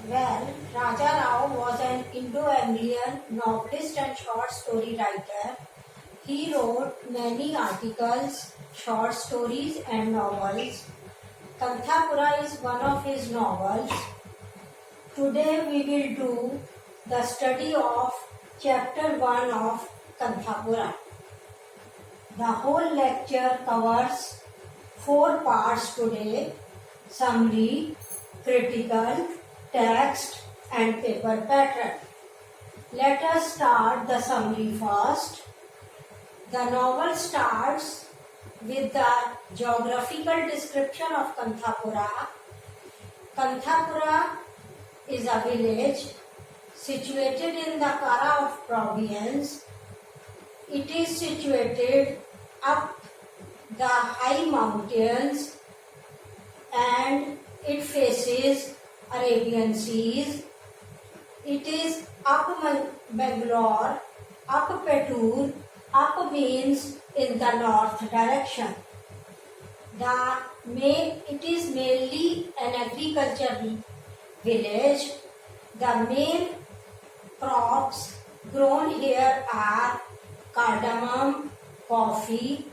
Well, Raja Rao was an Indo-Anglian novelist and short story writer. He wrote many articles, short stories and novels. Kanthapura is one of his novels. Today we will do the study of chapter 1 of Kanthapura. The whole lecture covers 4 parts today: summary, critical, text and paper pattern. Let us start the summary first. The novel starts with the geographical description of Kanthapura. Kanthapura is a village situated in the Kara of province. It is situated up the high mountains and it faces Arabian Seas. It is up Bangalore, up Pettur. Up means in the north direction. It is mainly an agricultural village. The main crops grown here are cardamom, coffee,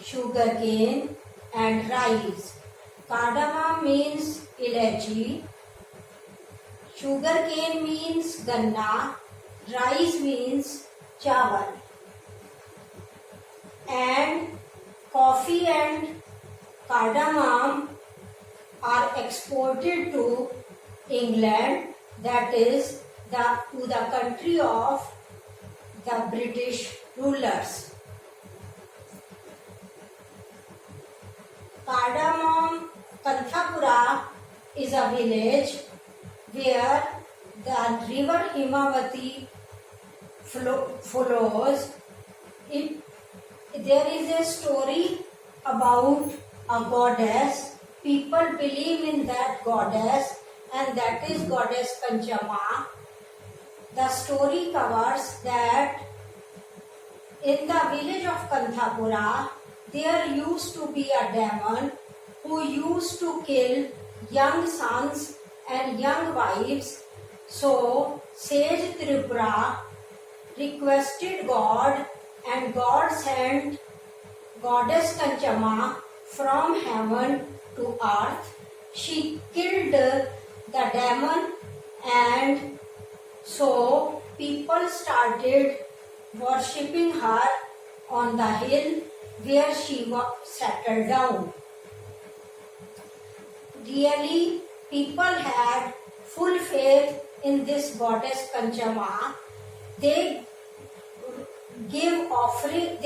sugarcane and rice. Cardamom means ilachi, sugarcane means ganna, rice means chawal. And coffee and cardamom are exported to England, that is to the country of the British rulers. Kanthapura is a village where the river Himavati flows. There is a story about a goddess. People believe in that goddess, and that is goddess Panchama. The story covers that in the village of Kanthapura, there used to be a demon who used to kill young sons and young wives. So, sage Tripura requested God, and God sent goddess Panchama from heaven to earth. She killed the demon, and so people started worshipping her on the hill where she settled down. Really, people had full faith in this goddess Panchama. They gave offerings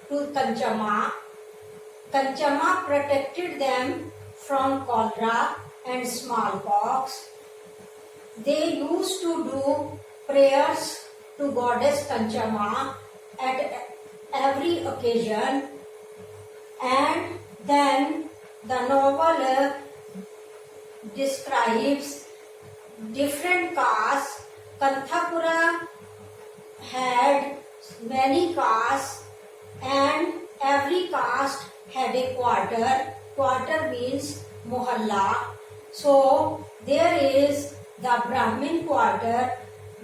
to Panchama. Panchama protected them from cholera and smallpox. They used to do prayers to goddess Panchama at every occasion. And then the novel describes different castes. Kanthapura had many castes, and every caste had a quarter. Quarter means mohalla. So there is the Brahmin quarter,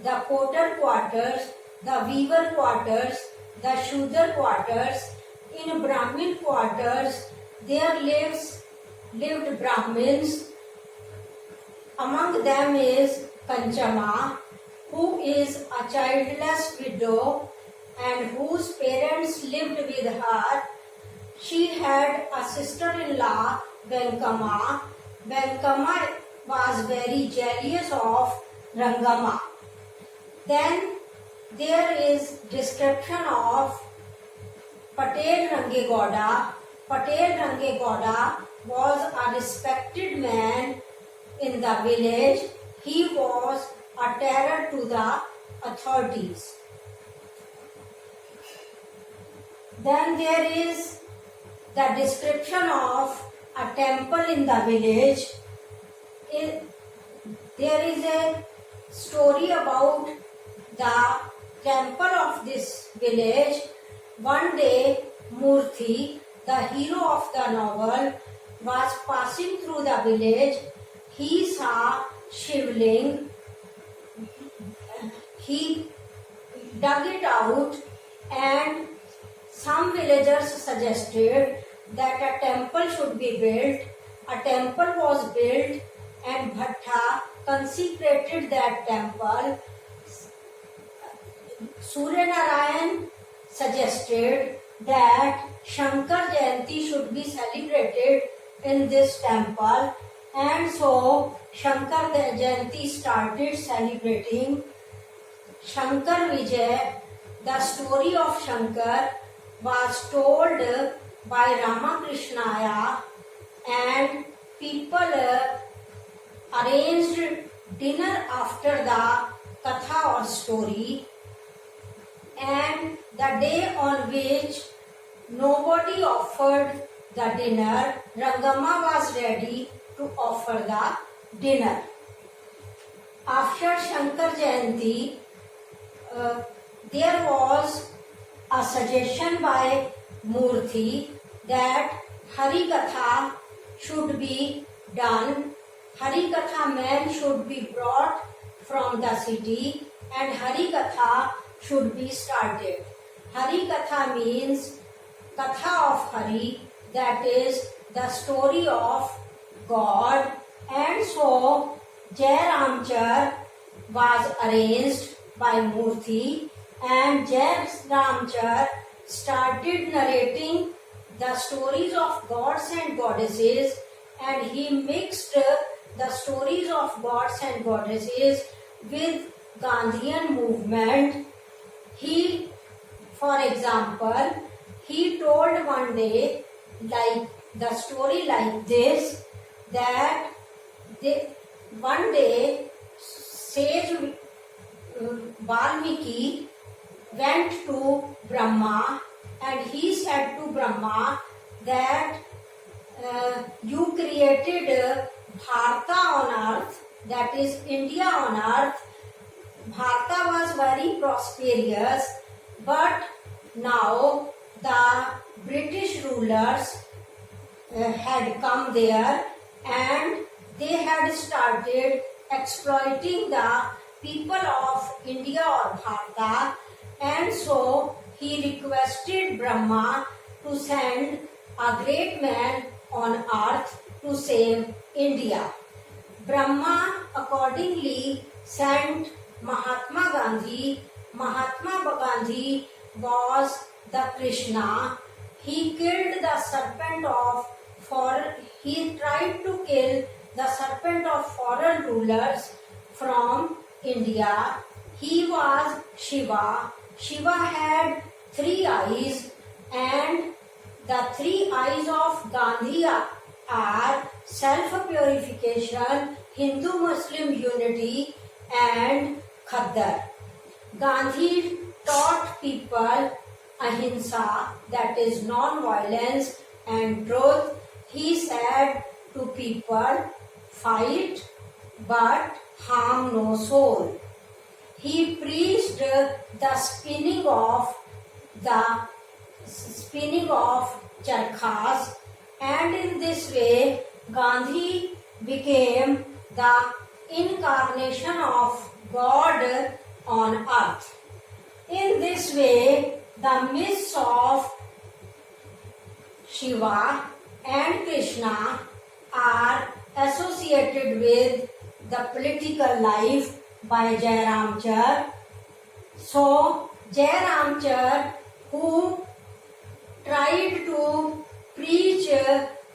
the potter quarters, the weaver quarters, the Shudra quarters. In Brahmin quarters there lived Brahmins. Among them is Panchama, who is a childless widow and whose parents lived with her. She had a sister-in-law, Venkama. Venkama was very jealous of Rangama. Then there is description of Patel Rangegowda. Patel Rangegowda was a respected man in the village. He was a terror to the authorities. Then there is the description of a temple in the village. There is a story about the temple of this village. One day, Murthy, the hero of the novel, was passing through the village. he saw Shivling. He dug it out, and some villagers suggested that a temple should be built. A temple was built, and Bhatta consecrated that temple. Surya Narayan suggested that Shankar Jayanti should be celebrated in this temple, and so Shankar Jayanti started celebrating. Shankar Vijay, the story of Shankar, was told by Ramakrishnaya, and people arranged dinner after the katha or story, and the day on which nobody offered the dinner, Rangama was ready to offer the dinner. After Shankar Jayanti, there was a suggestion by Murthy that Harikatha should be done. Harikatha men should be brought from the city, and Harikatha should be started. Harikatha means Katha of Hari, that is the story of God, and so Jai Ramchar was arranged by Murthy, and Jai Ramchar started narrating the stories of gods and goddesses, and he mixed the stories of gods and goddesses with Gandhian movement. He, for example, he told one day, like the story like this, that one day sage Valmiki went to Brahma, and he said to Brahma that you created Bharata on earth, that is India on earth. Bharata was very prosperous, but now the British rulers had come there, and they had started exploiting the people of India or Bharata, and so he requested Brahma to send a great man on earth to save India. Brahma accordingly sent Mahatma Gandhi. Mahatma Gandhi was the Krishna. He killed the serpent of he tried to kill the serpent of foreign rulers from India. He was Shiva. Shiva had 3 eyes, and the 3 eyes of Gandhi are self-purification, Hindu-Muslim unity, and Khaddar. Gandhi taught people ahimsa, that is non-violence, and truth. He said to people, fight but harm no soul. He preached the spinning of charkhas, and in this way Gandhi became the incarnation of God on earth. In this way, the myths of Shiva and Krishna are associated with the political life by Jai Ramchar. So, Jai Ramchar, who tried to preach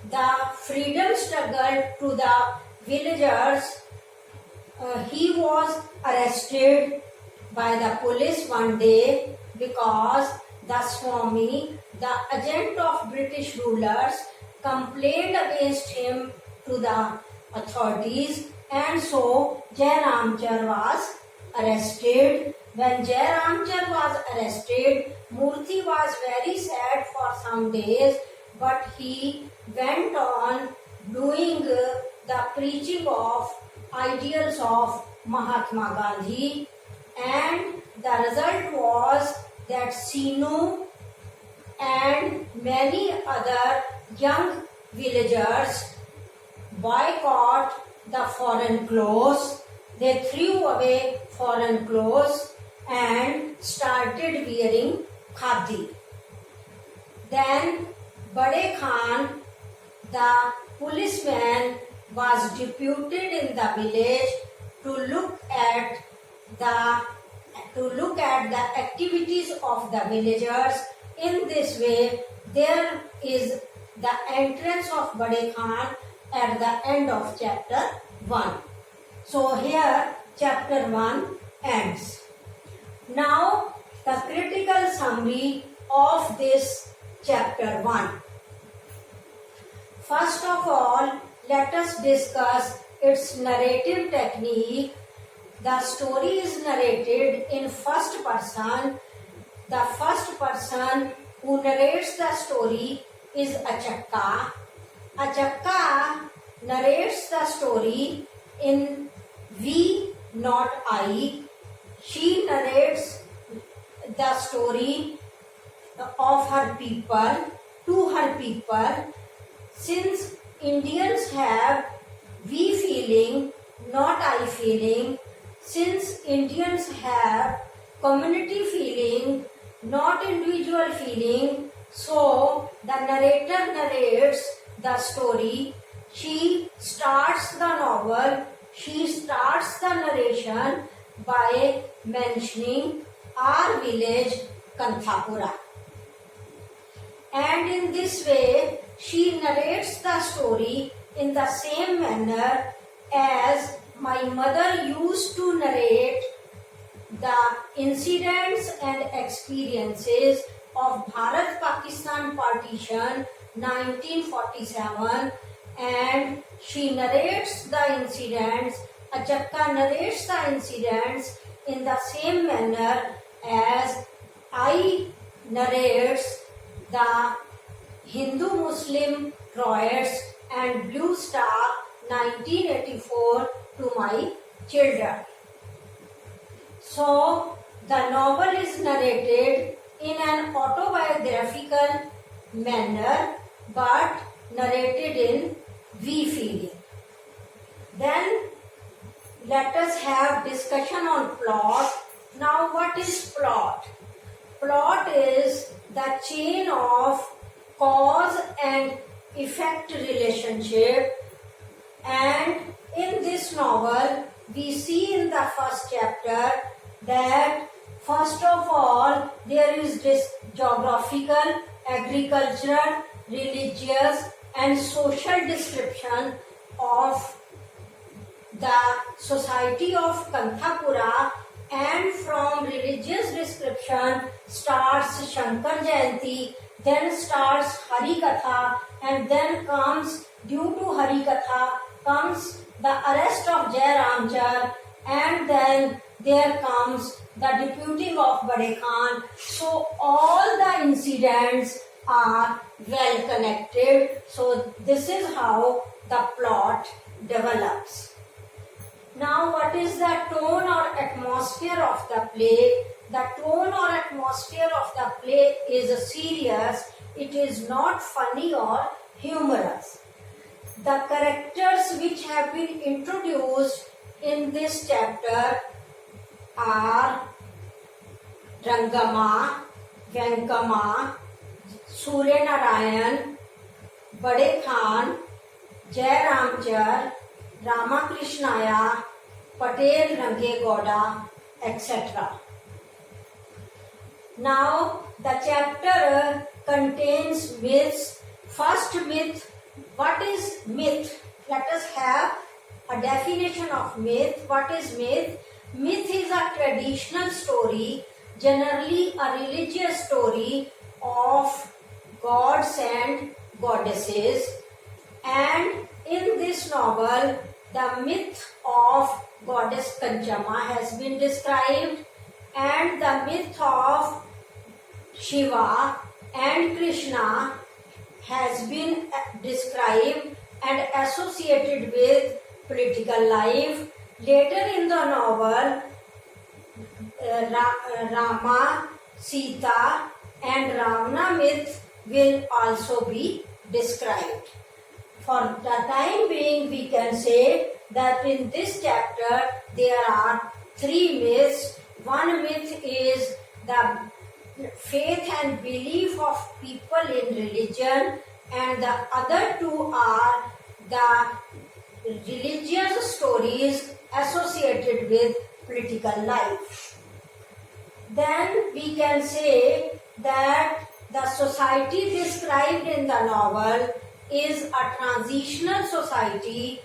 the freedom struggle to the villagers, he was arrested by the police one day because the Swami, the agent of British rulers, complained against him to the authorities, and so Jai Ramchar was arrested. When Jai Ramchar was arrested, Murthy was very sad for some days, but he went on doing the preaching of ideals of Mahatma Gandhi, and the result was that Sinu and many other young villagers boycott the foreign clothes. They threw away foreign clothes and started wearing khadi. Then Bade Khan, the policeman, was deputed in the village to look at the activities of the villagers. In this way, there is the entrance of Bade Khan at the end of chapter 1. So here chapter 1 ends. Now the critical summary of this chapter 1. First of all, let us discuss its narrative technique. The story is narrated in first person. The first person who narrates the story is Achakka. Achakka narrates the story in we, not I. She narrates the story of her people to her people. Since Indians have we feeling, not I feeling, since Indians have community feeling, not individual feeling, so the narrator narrates the story. She starts the novel, she starts the narration by mentioning our village Kanthapura. And in this way, she narrates the story in the same manner as my mother used to narrate the incidents and experiences of Bharat-Pakistan partition 1947, and she narrates the incidents, Achakka narrates the incidents in the same manner as I narrates the Hindu-Muslim riots and Blue Star 1984 to my children. So, the novel is narrated in an autobiographical manner but narrated in we feeling. Then, let us have discussion on plot. Now, what is plot? Plot is the chain of cause and effect relationship, and in this novel we see in the first chapter that first of all there is this geographical, agricultural, religious and social description of the society of Kanthapura, and from religious description starts Shankar Jayanti, then starts Hari Katha, and then comes, due to Hari Katha, comes the arrest of Jai Ramchar, and then there comes the deputing of Bade Khan. So all the incidents are well connected. So this is how the plot develops. Now, what is the tone or atmosphere of the play? The tone or atmosphere of the play is serious. It is not funny or humorous. The characters which have been introduced in this chapter are Rangama, Venkama, Surya Narayan, Bade Khan, Jai Ramchar, Ramakrishnaya, Patel Range Gowda, etc. Now, the chapter contains myths. First myth, what is myth? Let us have a definition of myth. What is myth? Myth is a traditional story, generally a religious story of gods and goddesses. And in this novel, the myth of goddess Kanchama has been described, and the myth of Shiva and Krishna has been described and associated with political life. Later in the novel, Rama, Sita and Ravana myth will also be described. For the time being, we can say that in this chapter there are three myths. One myth is the faith and belief of people in religion, and the other two are the religious stories associated with political life. Then we can say that the society described in the novel is a transitional society.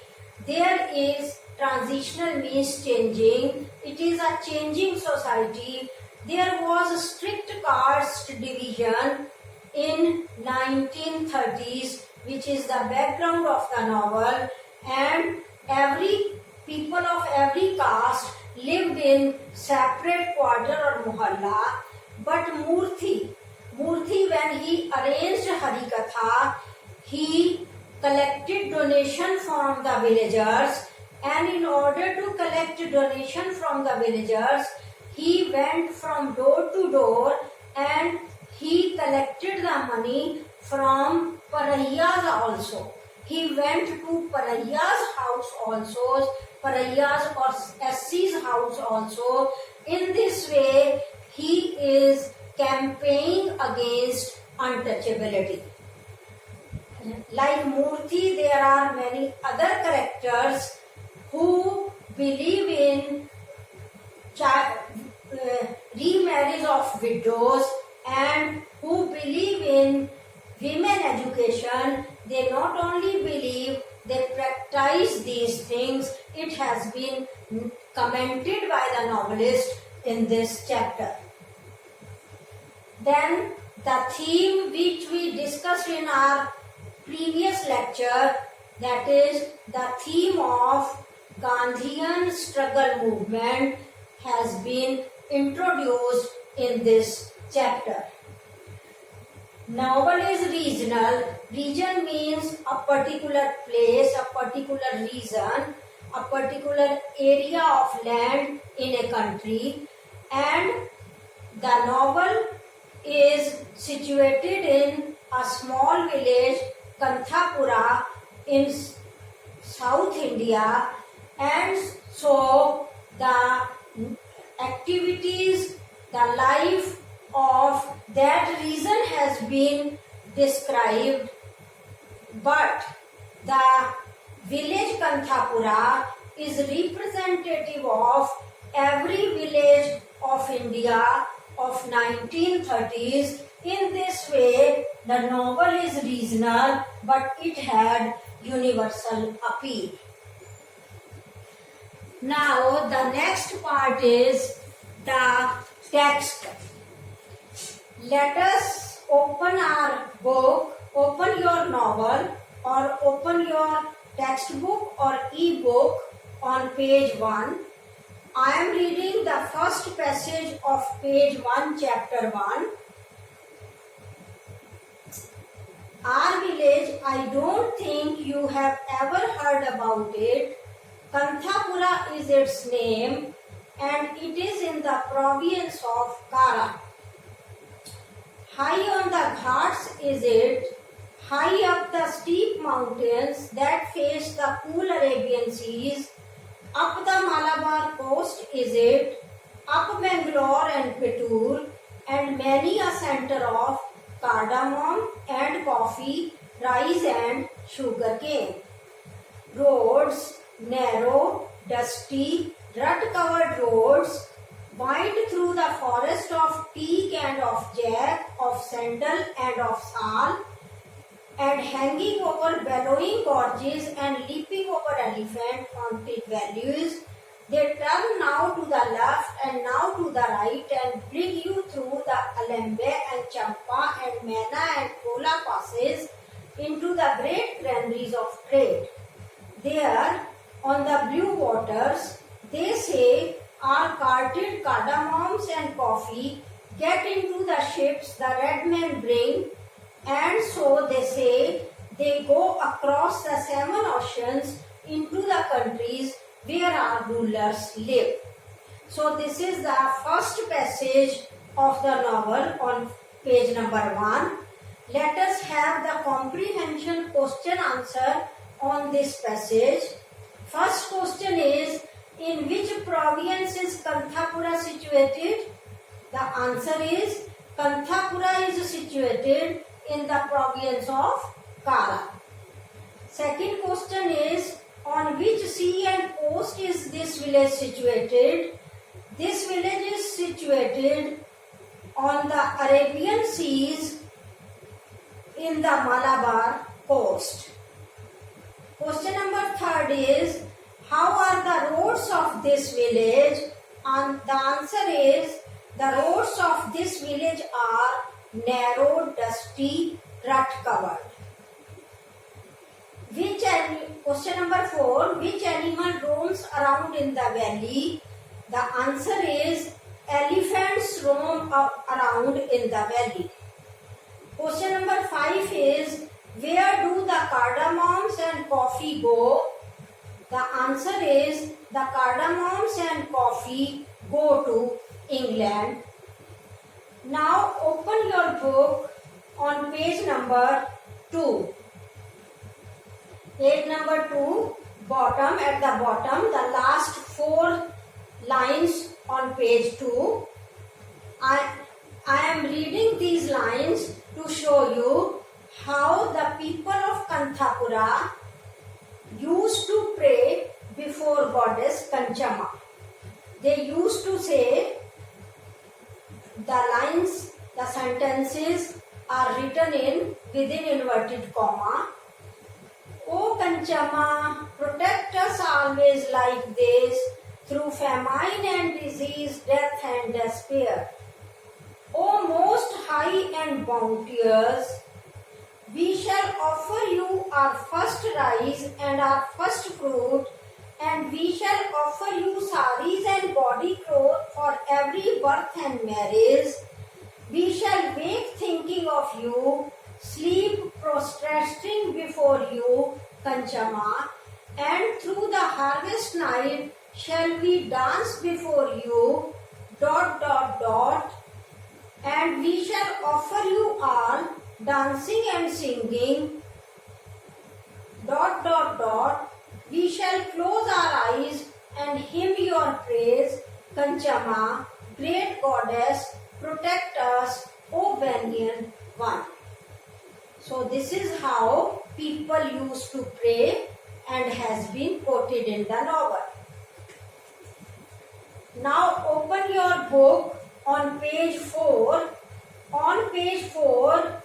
There is transitional means changing. It is a changing society. There was a strict caste division in 1930s, which is the background of the novel, and every people of every caste lived in separate quarter or mohalla. But Murthy, when he arranged Harikatha, he collected donation from the villagers, and in order to collect donation from the villagers, he went from door to door and he collected the money from Parahiyas also. He went to Parahiyas house also, Parahiyas or SC's house also. In this way, he is campaigning against untouchability. Like Murthy, there are many other characters who believe in remarriage of widows and who believe in women education. They not only believe, they practice these things. It has been commented by the novelist in this chapter. Then the theme which we discussed in our previous lecture, that is the theme of Gandhian struggle movement, has been introduced in this chapter. Novel is regional. Region means a particular place, a particular region, a particular area of land in a country, and the novel is situated in a small village, Kanthapura, in South India, and so the activities, the life of that region has been described, but the village Kanthapura is representative of every village of India of 1930s. In this way, the novel is regional, but it had universal appeal. Now, the next part is the text. Let us open our book, open your novel or open your textbook or e-book on page 1. I am reading the first passage of page 1, chapter 1. Our village, I don't think you have ever heard about it. Kanthapura is its name, and it is in the province of Kara. High on the ghats is it, high up the steep mountains that face the cool Arabian seas. Up the Malabar coast is it, up Bangalore and Pettur, and many a center of cardamom and coffee, rice and sugarcane. Roads, narrow, dusty, rut-covered roads, wind through the forest of teak and of jack, of sandal and of sal, and hanging over bellowing gorges and leaping over elephant-haunted valleys. They turn now to the left and now to the right and bring you through the Alembe and Champa and Mena and Kola passes into the great granaries of trade. There, on the blue waters, they say, are carted cardamoms and coffee. Get into the ships the red men bring, and so they say they go across the 7 oceans into the countries where our rulers live. So this is the first passage of the novel on page number 1. let us have the comprehension question answer on this passage. First question is, in which province is Kanthapura situated? The answer is, Kanthapura is situated in the province of Kara. Second question is, on which sea and coast is this village situated? This village is situated on the Arabian Seas in the Malabar coast. Question number third is, how are the roads of this village? And the answer is, the roads of this village are narrow, dusty, rut covered. Question number 4, which animal roams around in the valley? The answer is, elephants roam around in the valley. Question number 5 is, where do the cardamoms and coffee go? The answer is, the cardamoms and coffee go to England. Now open your book on page number 2. Page number 2, bottom, at the bottom, the last 4 lines on page 2. I am reading these lines to show you how the people of Kanthapura used to pray before goddess Kanchama. They used to say, the lines, the sentences are written within inverted comma. O Kanchama, protect us always like this, through famine and disease, death and despair. O most high and bounteous, we shall offer you our first rice and our first fruit, and we shall offer you saris and body clothes for every birth and marriage. We shall wake thinking of you, sleep prostrating before you, Kanchama, and through the harvest night shall we dance before you, ... and we shall offer you all dancing and singing, ... We shall close our eyes and hymn your praise, Kanchama, great goddess, protect us, O Banyan one. So this is how people used to pray and has been quoted in the novel. Now open your book on page 4. On page 4,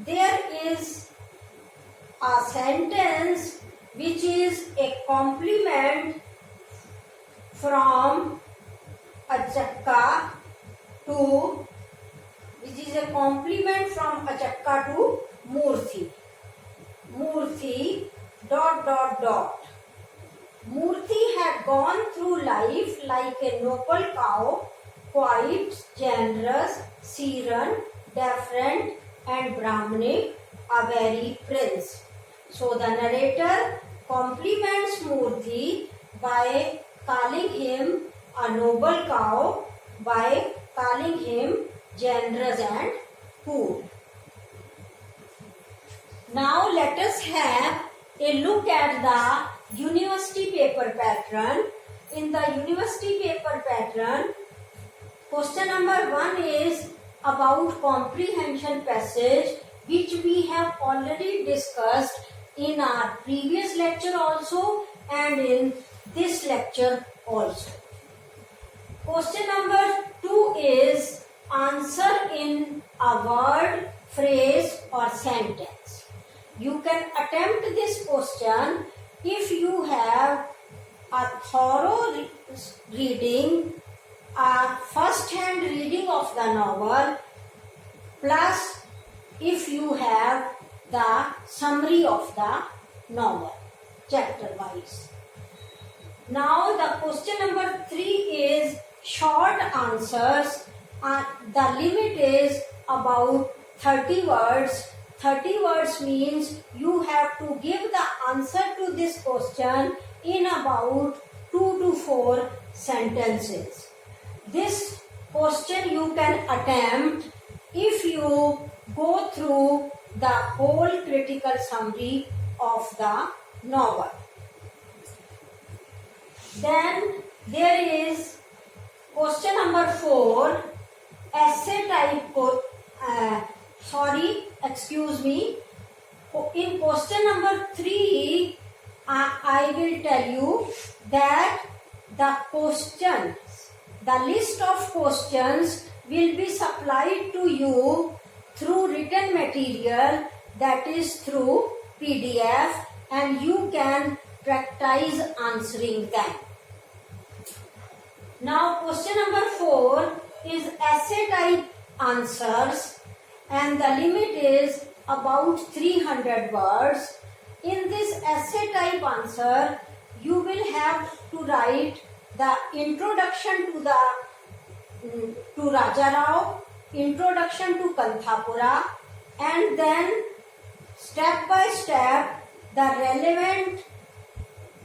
there is a sentence which is a compliment from Achakka to Murthy. Murthy ... Murthy had gone through life like a noble cow, quite generous, serene, deferent and Brahmanic, a very prince. So the narrator compliments Murthy by calling him a noble cow, by calling him generous and cool. Now let us have a look at the university paper pattern. In the university paper pattern, question number 1 is about comprehension passage, which we have already discussed in our previous lecture also and in this lecture also. Question number 2 is answer in a word, phrase or sentence. You can attempt this question if you have a thorough reading, a first-hand reading of the novel, plus if you have the summary of the novel, chapter-wise. Now the question number 3 is short answers. The limit is about 30 words. 30 words means you have to give the answer to this question in about 2 to 4 sentences. This question you can attempt if you go through the whole critical summary of the novel. Then there is question number 4, essay type. In question number 3, I will tell you that the list of questions will be supplied to you through written material, that is through PDF, and you can practice answering them. Now question number 4 is essay type answers, and the limit is about 300 words. In this essay type answer, you will have to write the introduction to Raja Rao, introduction to Kanthapura, and then step by step the relevant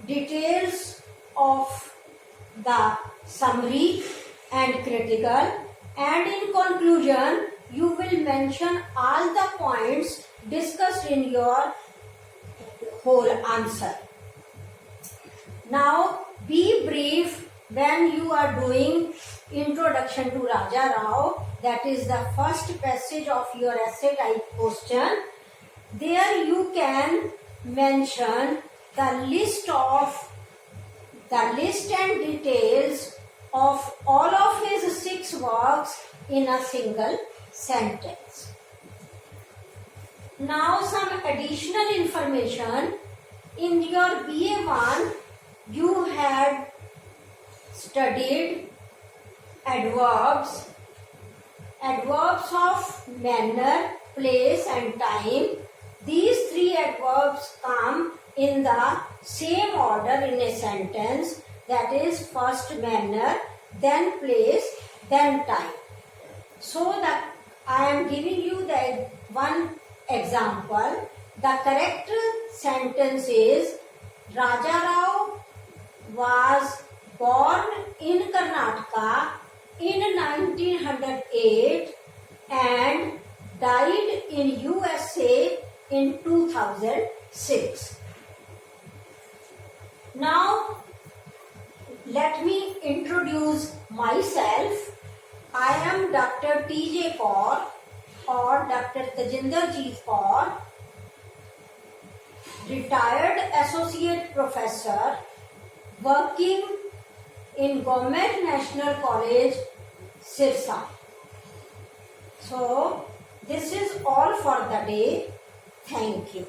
details of the summary and critical, and in conclusion you will mention all the points discussed in your whole answer. Now be brief when you are doing introduction to Raja Rao, that is the first passage of your essay type question. There you can mention the list and details of all of his 6 works in a single sentence. Now some additional information. In your BA1 you had studied adverbs of manner, place and time. These 3 adverbs come in the same order in a sentence, that is first manner, then place, then time. So that I am giving you the one example. The correct sentence is Raja Rao was born in Karnataka in 1908 and died in USA in 2006. Now let me introduce myself. I am Dr. T.J. Kaur or Dr. Tajinder Jeet Kaur, retired associate professor working in Government National College, Sirsa. So this is all for the day. Thank you.